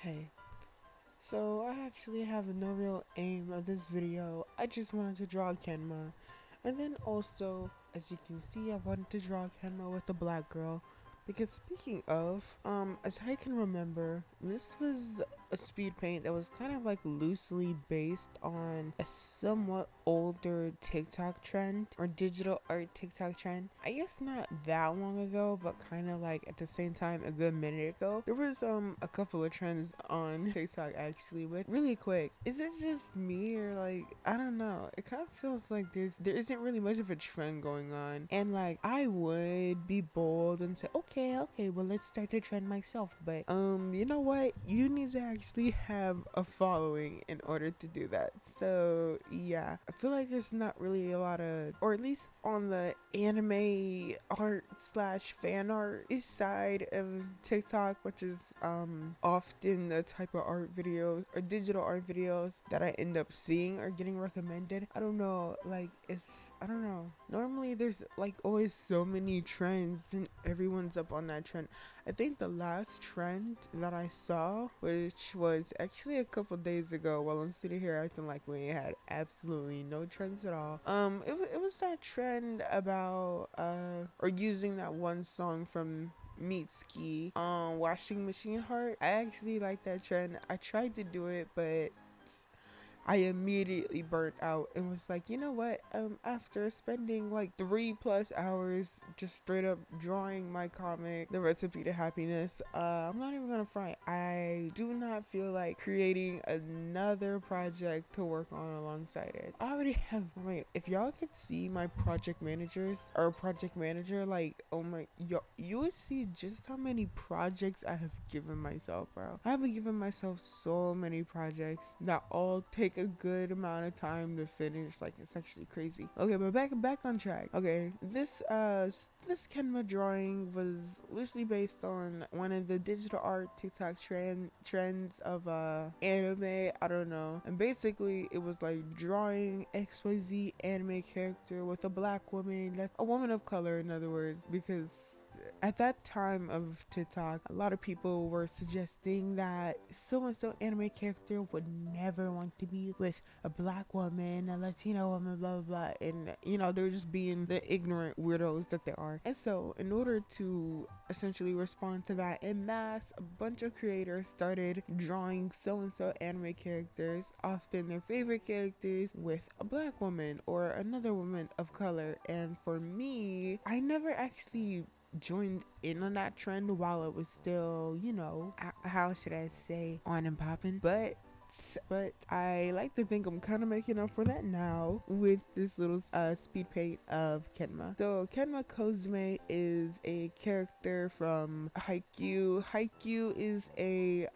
Hey, so I actually have no real aim of this video. I just wanted to draw Kenma. And then also, as you can see, I wanted to draw Kenma with a black girl. Because speaking of, as I can remember, this was a speed paint that was kind of like loosely based on a somewhat older TikTok trend or digital art TikTok trend. I guess not that long ago, but kind of like at the same time a good minute ago. There was a couple of trends on TikTok actually, but really quick. Is it just me or like I don't know. It kind of feels like there isn't really much of a trend going on. And like I would be bold and say, okay, well let's start the trend myself. But you know what? You need to actually have a following in order to do that. So yeah, I feel like there's not really a lot of, or at least on the anime art slash fan art side of TikTok, which is often the type of art videos or digital art videos that I end up seeing or getting recommended. I don't know, like I don't know. Normally there's like always so many trends and everyone's up on that trend. I think the last trend that I saw, which was actually a couple days ago while I'm sitting here acting like we had absolutely no trends at all. It was that trend about or using that one song from Mitski, washing machine heart. I actually like that trend. I tried to do it, but I immediately burnt out and was like, you know what? After spending like 3+ hours just straight up drawing my comic, The Recipe to Happiness, I'm not even gonna front. I do not feel like creating another project to work on alongside it. I already have, wait, if y'all could see my project managers or project manager, like, oh my, you would see just how many projects I have given myself, bro. I have given myself so many projects that all take a good amount of time to finish. Like it's actually crazy. Okay, but back on track. Okay, this Kenma drawing was loosely based on one of the digital art TikTok trends of anime. I don't know, and basically it was like drawing XYZ anime character with a black woman, that's a woman of color, in other words, because at that time of TikTok, a lot of people were suggesting that so and so anime character would never want to be with a black woman, a Latino woman, blah blah blah, and you know they're just being the ignorant weirdos that they are. And so, in order to essentially respond to that en masse, a bunch of creators started drawing so and so anime characters, often their favorite characters, with a black woman or another woman of color. And for me, I never actually joined in on that trend while it was still, you know, how should I say, on and popping. But I like to think I'm kind of making up for that now with this little speed paint of Kenma. So Kenma Kozume is a character from Haikyuu. Haikyuu is a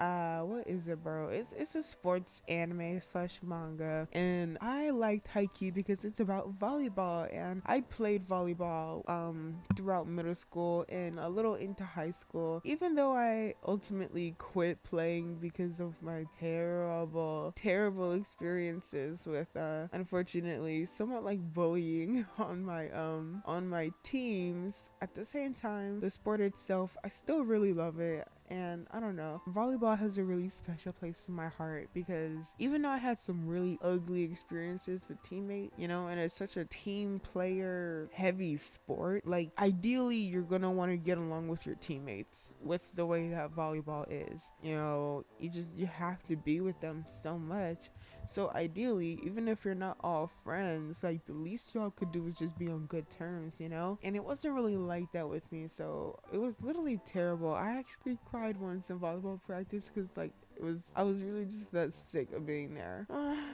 what is it, bro? It's a sports anime slash manga, and I liked Haikyuu because it's about volleyball, and I played volleyball throughout middle school and a little into high school, even though I ultimately quit playing because of my terrible experiences with unfortunately somewhat like bullying on my teams. At the same time, the sport itself, I still really love it. And I don't know, volleyball has a really special place in my heart because even though I had some really ugly experiences with teammates, you know, and it's such a team player heavy sport, like ideally you're gonna want to get along with your teammates with the way that volleyball is. You know, you have to be with them so much. So ideally, even if you're not all friends, like the least y'all could do is just be on good terms, you know? And it wasn't really like that with me, so it was literally terrible. I actually cried once in volleyball practice because like I was really just that sick of being there.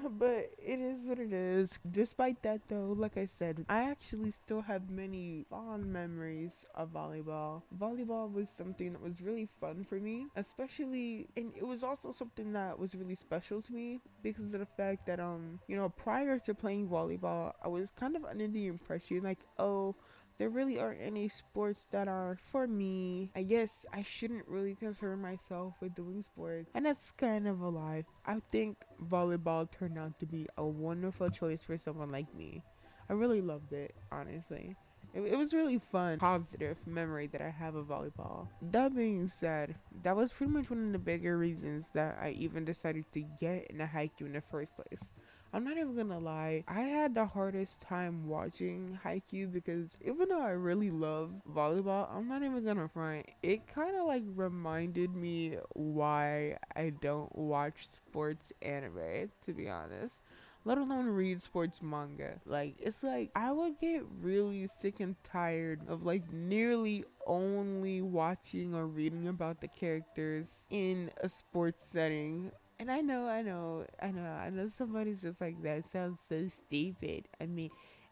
But it is what it is. Despite that though, like I said, I actually still have many fond memories of volleyball. Volleyball was something that was really fun for me, especially, and it was also something that was really special to me because of the fact that you know, prior to playing volleyball, I was kind of under the impression like, oh, there really aren't any sports that are for me. I guess I shouldn't really concern myself with doing sports. And that's kind of a lie. I think volleyball turned out to be a wonderful choice for someone like me. I really loved it, honestly. It was really fun, positive memory that I have of volleyball. That being said, that was pretty much one of the bigger reasons that I even decided to get in a haiku in the first place. I'm not even gonna lie, I had the hardest time watching haiku because even though I really love volleyball, I'm not even gonna front. It kind of like reminded me why I don't watch sports anime, to be honest, let alone read sports manga. Like, it's like I would get really sick and tired of like nearly only watching or reading about the characters in a sports setting. And I know somebody's just like, that sounds so stupid. I mean,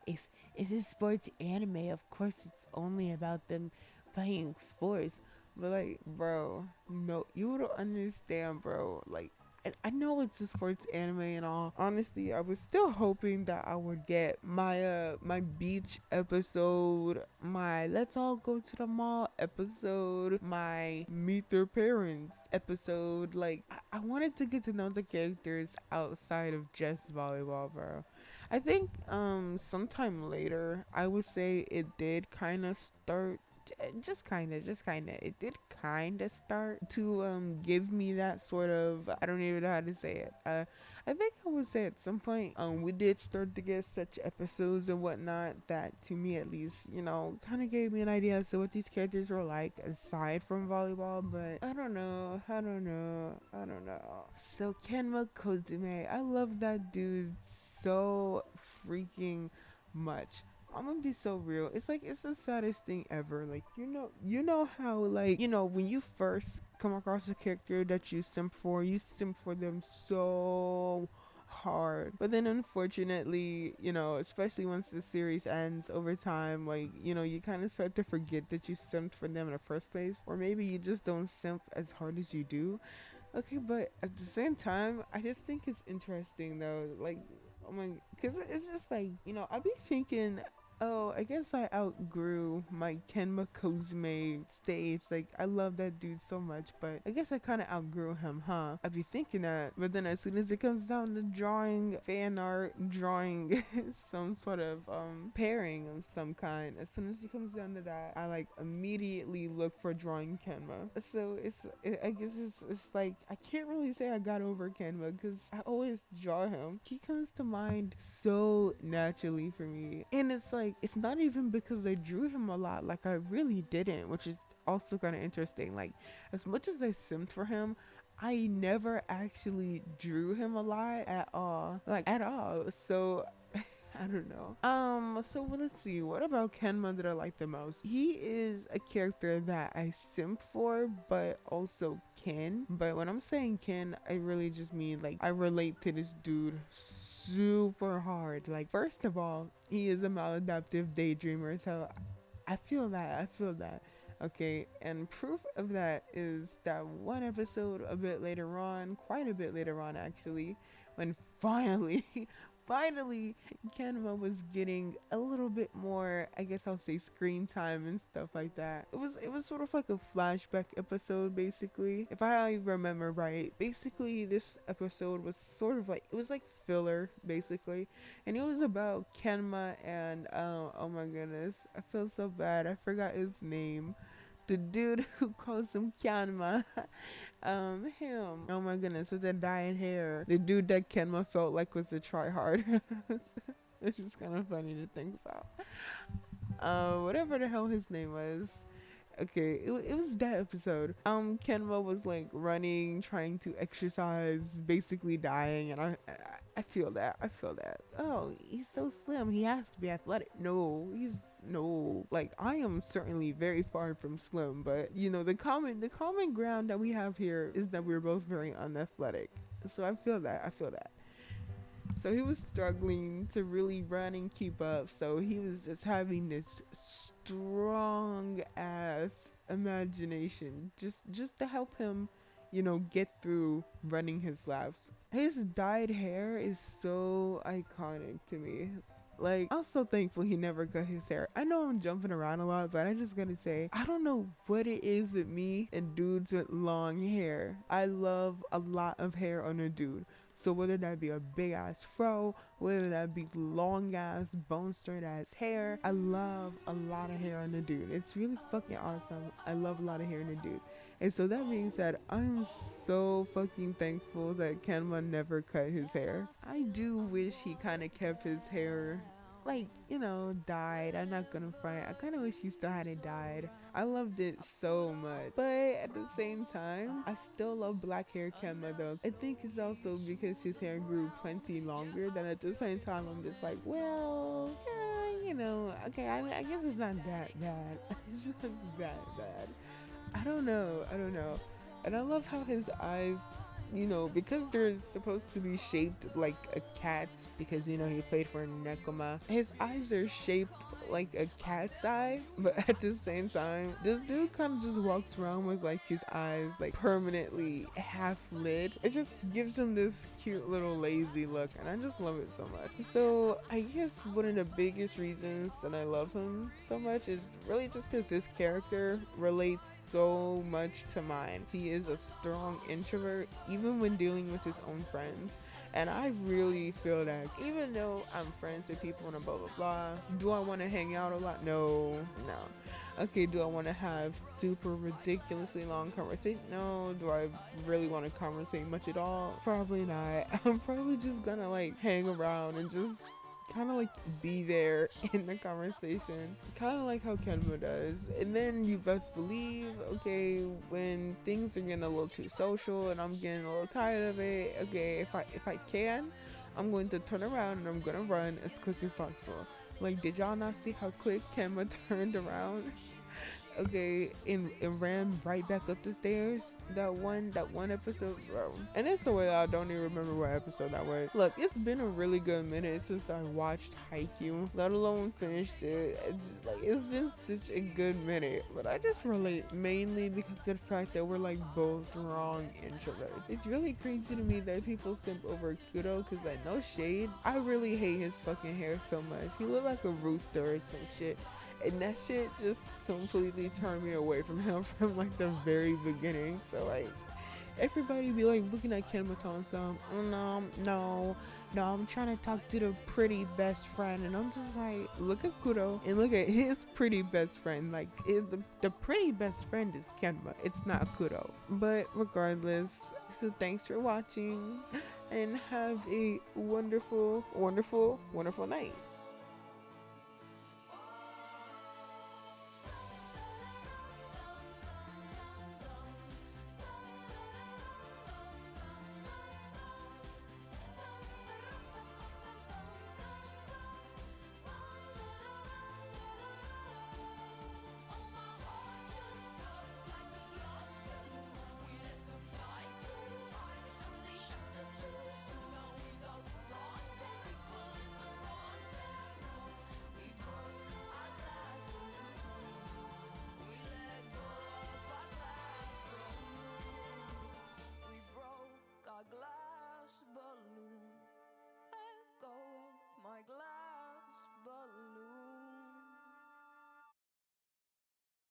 if it's sports anime, of course it's only about them playing sports. But like, bro, no, you don't understand, bro. Like, I know it's a sports anime and all. Honestly, I was still hoping that I would get my beach episode, my let's all go to the mall episode, my meet their parents episode. Like, I wanted to get to know the characters outside of just volleyball, bro. I think sometime later, I would say it did kind of start, just kind of it did kind of start to give me that sort of, I don't even know how to say it. I think I would say at some point we did start to get such episodes and whatnot that, to me at least, you know, kind of gave me an idea as to what these characters were like aside from volleyball. But I don't know. So Kenma Kozume, I love that dude so freaking much. I'm gonna be so real. It's like, it's the saddest thing ever. Like, you know how, like, when you first come across a character that you simp for them so hard. But then unfortunately, especially once the series ends over time, like, you kind of start to forget that you simped for them in the first place. Or maybe you just don't simp as hard as you do. Okay, but at the same time, I just think it's interesting though. Like, oh my, because it's just like, I be thinking, oh, I guess I outgrew my Kenma Kozume stage. Like, I love that dude so much, but I guess I kind of outgrew him, huh? I be thinking that, but then as soon as it comes down to drawing fan art, drawing some sort of pairing of some kind, as soon as it comes down to that, I like immediately look for drawing Kenma. So I guess it's like, I can't really say I got over Kenma because I always draw him. He comes to mind so naturally for me, and it's like, it's not even because I drew him a lot. Like, I really didn't, which is also kind of interesting. Like, as much as I simped for him, I never actually drew him a lot at all. Like, at all. So I don't know. So let's see. What about Kenma that I like the most? He is a character that I simp for, but also Ken. But when I'm saying Ken, I really just mean, like, I relate to this dude super hard. Like, first of all, he is a maladaptive daydreamer, so I feel that. I feel that. Okay, and proof of that is that one episode a bit later on, quite a bit later on actually, when finally, finally, Kenma was getting a little bit more, I guess I'll say, screen time and stuff like that. It was sort of like a flashback episode, basically. If I remember right, basically this episode was sort of like, it was like filler, basically, and it was about Kenma and oh my goodness, I feel so bad. I forgot his name. The dude who calls him Kenma. Him. Oh my goodness, with the dyed hair. The dude that Kenma felt like was a tryhard. It's just kind of funny to think about. Whatever the hell his name was. Okay, it was that episode. Kenma was like running, trying to exercise, basically dying, and I feel that. I feel that. Oh, he's so slim. He has to be athletic. No. Like, I am certainly very far from slim, but the common ground that we have here is that we're both very unathletic. So I feel that. I feel that. So he was struggling to really run and keep up. So he was just having this strong ass imagination just to help him, get through running his laps. His dyed hair is so iconic to me. Like, I'm so thankful he never cut his hair. I know I'm jumping around a lot, but I just gotta say, I don't know what it is with me and dudes with long hair. I love a lot of hair on a dude. So whether that be a big ass fro, whether that be long ass, bone straight ass hair, I love a lot of hair on the dude. It's really fucking awesome. I love a lot of hair in the dude. And so that being said, I'm so fucking thankful that Kenma never cut his hair. I do wish he kind of kept his hair, like, you know, dyed. I'm not gonna front. I kind of wish he still had it dyed. I loved it so much. But at the same time, I still love black hair Kenma though. I think it's also because his hair grew plenty longer. Then at the same time, I'm just like, well, you know, okay, I guess it's not that bad. It's not that bad. I don't know. And I love how his eyes, you know, because they're supposed to be shaped like a cat's, because, you know, he played for Nekoma. His eyes are shaped like a cat's eye, but at the same time, this dude kind of just walks around with like his eyes like permanently half lit. It just gives him this cute little lazy look, and I just love it so much. So I guess one of the biggest reasons that I love him so much is really just because his character relates so much to mine. He is a strong introvert, even when dealing with his own friends. And I really feel that even though I'm friends with people and blah blah blah, do I want to hang out a lot? No. Okay, do I want to have super ridiculously long conversations? No. Do I really want to conversate much at all? Probably not. I'm probably just gonna like hang around and just kind of like be there in the conversation, kind of like how Kenma does. And then you best believe, okay, when things are getting a little too social and I'm getting a little tired of it, okay, if I can, I'm going to turn around and I'm gonna run as quick as possible. Like, did y'all not see how quick Kenma turned around? Okay, and ran right back up the stairs. That one episode, bro. And it's the way that I don't even remember what episode that was. Look, it's been a really good minute since I watched Haikyuu, let alone finished it. It's been such a good minute. But I just relate mainly because of the fact that we're like both wrong introverts. It's really crazy to me that people simp over Kudo, because like, no shade, I really hate his fucking hair so much. He looked like a rooster or some shit. And that shit just completely turned me away from him from like the very beginning. So like, everybody be like looking at Kenma telling some, no, I'm trying to talk to the pretty best friend. And I'm just like, look at Kudo and look at his pretty best friend. Like, the pretty best friend is Kenma. It's not Kudo. But regardless, so thanks for watching and have a wonderful, wonderful, wonderful night.